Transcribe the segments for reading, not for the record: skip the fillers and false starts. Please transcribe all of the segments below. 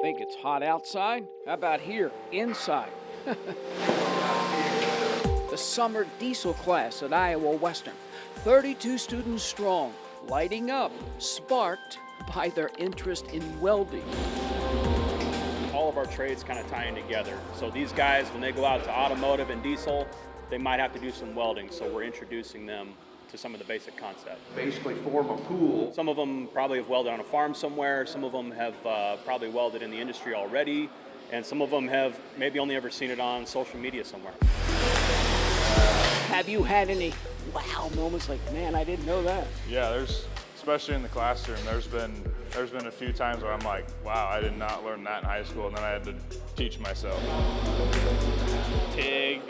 Think it's hot outside? How about here, inside? The summer diesel class at Iowa Western. 32 students strong, lighting up, sparked by their interest in welding. All of our trades kind of tying together. So these guys, when they go out to automotive and diesel, they might have to do some welding. So we're introducing them to some of the basic concepts. Basically form a pool. Some of them probably have welded on a farm somewhere. Some of them have probably welded in the industry already. And some of them have maybe only ever seen it on social media somewhere. Have you had any wow moments like, man, I didn't know that? Yeah, especially in the classroom, there's been a few times where I'm like, wow, I did not learn that in high school, and then I had to teach myself. TIG,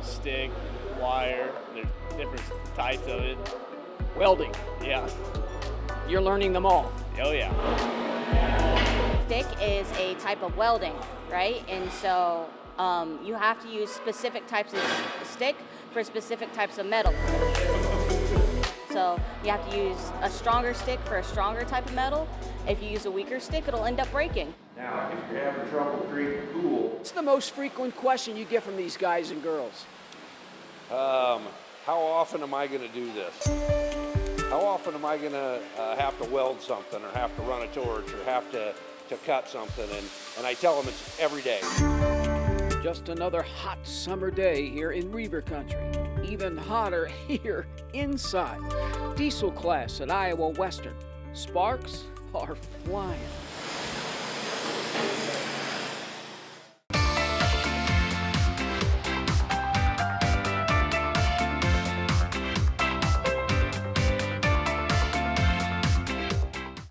stick, wire, there's different types of it. Welding. Yeah. You're learning them all. Oh yeah. Stick is a type of welding, right? And so you have to use specific types of stick for specific types of metal. So you have to use a stronger stick for a stronger type of metal. If you use a weaker stick, it'll end up breaking. Now, if you're having trouble creating a pool, What's the most frequent question you get from these guys and girls? How often am I going to do this? How often am I going to have to weld something or have to run a torch or have to cut something? And I tell them it's every day. Just another hot summer day here in Reaver Country. Even hotter here inside. Diesel class at Iowa Western. Sparks are flying.